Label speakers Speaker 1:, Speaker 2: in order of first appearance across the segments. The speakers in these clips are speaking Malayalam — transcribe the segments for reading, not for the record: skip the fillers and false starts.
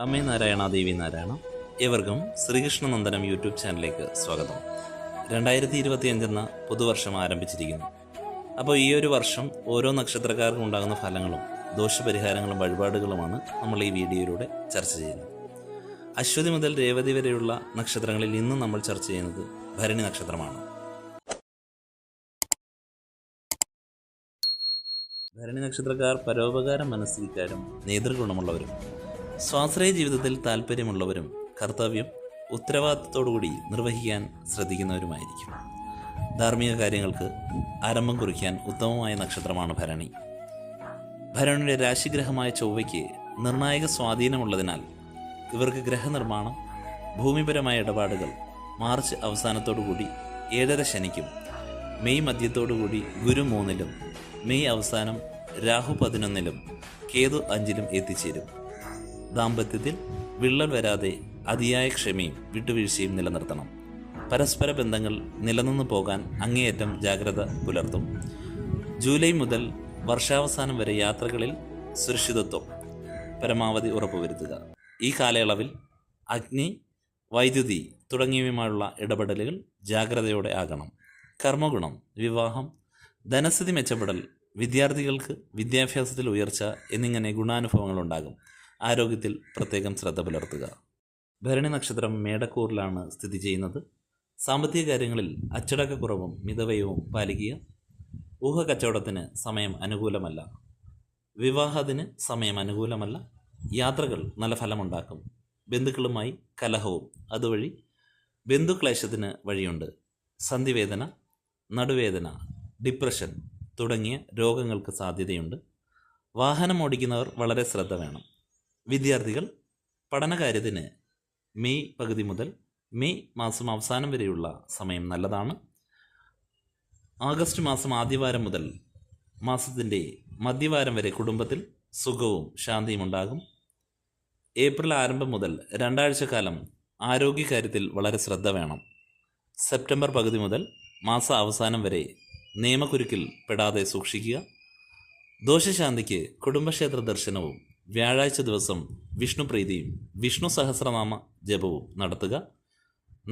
Speaker 1: അമ്മേ നാരായണ ദേവി നാരായണ. ഏവർക്കും ശ്രീകൃഷ്ണനന്ദനം യൂട്യൂബ് ചാനലിലേക്ക് സ്വാഗതം. 2025 എന്ന പുതുവർഷം ആരംഭിച്ചിരിക്കുന്നു. അപ്പോൾ ഈ ഒരു വർഷം ഓരോ നക്ഷത്രക്കാർക്കും ഉണ്ടാകുന്ന ഫലങ്ങളും ദോഷപരിഹാരങ്ങളും വഴിപാടുകളുമാണ് നമ്മൾ ഈ വീഡിയോയിലൂടെ ചർച്ച ചെയ്യുന്നത്. അശ്വതി മുതൽ രേവതി വരെയുള്ള നക്ഷത്രങ്ങളിൽ ഇന്ന് നമ്മൾ ചർച്ച ചെയ്യുന്നത് ഭരണി നക്ഷത്രമാണ്. ഭരണി നക്ഷത്രക്കാർ പരോപകാരം മനസ്സിലാക്കാനും നേതൃഗുണമുള്ളവരും സ്വാശ്രയ ജീവിതത്തിൽ താല്പര്യമുള്ളവരും കർത്തവ്യം ഉത്തരവാദിത്തത്തോടുകൂടി നിർവഹിക്കാൻ ശ്രദ്ധിക്കുന്നവരുമായിരിക്കും. ധാർമ്മിക കാര്യങ്ങൾക്ക് ആരംഭം കുറിക്കാൻ ഉത്തമമായ നക്ഷത്രമാണ് ഭരണി. ഭരണിയുടെ രാശിഗ്രഹമായ ചൊവ്വയ്ക്ക് നിർണായക സ്വാധീനമുള്ളതിനാൽ ഇവർക്ക് ഗ്രഹനിർമ്മാണം, ഭൂമിപരമായ ഇടപാടുകൾ മാർച്ച് അവസാനത്തോടുകൂടി 7.5 ശനിക്കും, മെയ് മധ്യത്തോടുകൂടി ഗുരു 3-ലും, മെയ് അവസാനം രാഹു 11-ലും, കേതു 5-ലും എത്തിച്ചേരും. ദാമ്പത്യത്തിൽ വിള്ളൽ വരാതെ അതിയായ ക്ഷമയും വിട്ടുവീഴ്ചയും നിലനിർത്തണം. പരസ്പര ബന്ധങ്ങൾ നിലനിന്നു പോകാൻ അങ്ങേയറ്റം ജാഗ്രത പുലർത്തും. ജൂലൈ മുതൽ വർഷാവസാനം വരെ യാത്രകളിൽ സുരക്ഷിതത്വം പരമാവധി ഉറപ്പുവരുത്തുക. ഈ കാലയളവിൽ അഗ്നി, വൈദ്യുതി തുടങ്ങിയവയുമായുള്ള ഇടപെടലുകൾ ജാഗ്രതയോടെ ആകണം. കർമ്മഗുണം, വിവാഹം, ധനസ്ഥിതി മെച്ചപ്പെടൽ, വിദ്യാർത്ഥികൾക്ക് വിദ്യാഭ്യാസത്തിൽ ഉയർച്ച എന്നിങ്ങനെ ഗുണാനുഭവങ്ങൾ ഉണ്ടാകും. ആരോഗ്യത്തിൽ പ്രത്യേകം ശ്രദ്ധ പുലർത്തുക. ഭരണി നക്ഷത്രം മേടക്കൂറിലാണ് സ്ഥിതി ചെയ്യുന്നത്. സാമ്പത്തിക കാര്യങ്ങളിൽ അച്ചടക്കക്കുറവും മിതവ്യയവും പാലിക്കുക. ഊഹക്കച്ചവടത്തിന് സമയം അനുകൂലമല്ല. വിവാഹത്തിന് സമയം അനുകൂലമല്ല. യാത്രകൾ നല്ല ഫലമുണ്ടാക്കും. ബന്ധുക്കളുമായി കലഹവും അതുവഴി ബന്ധുക്ലേശത്തിന് വഴിയുണ്ട്. സന്ധിവേദന, നടുവേദന, ഡിപ്രഷൻ തുടങ്ങിയ രോഗങ്ങൾക്ക് സാധ്യതയുണ്ട്. വാഹനം ഓടിക്കുന്നവർ വളരെ ശ്രദ്ധ വേണം. വിദ്യാർത്ഥികൾ പഠനകാര്യത്തിന് മെയ് പകുതി മുതൽ മെയ് മാസം അവസാനം വരെയുള്ള സമയം നല്ലതാണ്. ആഗസ്റ്റ് മാസം ആദ്യവാരം മുതൽ മാസത്തിൻ്റെ മധ്യവാരം വരെ കുടുംബത്തിൽ സുഖവും ശാന്തിയും ഉണ്ടാകും. ഏപ്രിൽ ആരംഭം മുതൽ 2 ആഴ്ചക്കാലം ആരോഗ്യകാര്യത്തിൽ വളരെ ശ്രദ്ധ വേണം. സെപ്റ്റംബർ പകുതി മുതൽ മാസ അവസാനം വരെ നിയമക്കുരുക്കിൽ പെടാതെ സൂക്ഷിക്കുക. ദോഷശാന്തിക്ക് കുടുംബക്ഷേത്ര ദർശനവും വ്യാഴാഴ്ച ദിവസം വിഷ്ണുപ്രീതിയും വിഷ്ണു സഹസ്രനാമ ജപവും നടത്തുക.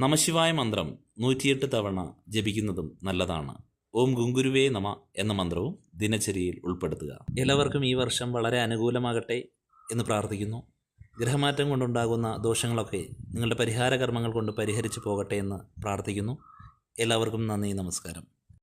Speaker 1: നമശിവായ മന്ത്രം 108 തവണ ജപിക്കുന്നതും നല്ലതാണ്. ഓം ഗുങ്കുരുവേ നമ എന്ന മന്ത്രവും ദിനചര്യയിൽ ഉൾപ്പെടുത്തുക. എല്ലാവർക്കും ഈ വർഷം വളരെ അനുകൂലമാകട്ടെ എന്ന് പ്രാർത്ഥിക്കുന്നു. ഗ്രഹമാറ്റം കൊണ്ടുണ്ടാകുന്ന ദോഷങ്ങളൊക്കെ നിങ്ങളുടെ പരിഹാര കർമ്മങ്ങൾ കൊണ്ട് പരിഹരിച്ചു പോകട്ടെ എന്ന് പ്രാർത്ഥിക്കുന്നു. എല്ലാവർക്കും നന്ദി, നമസ്കാരം.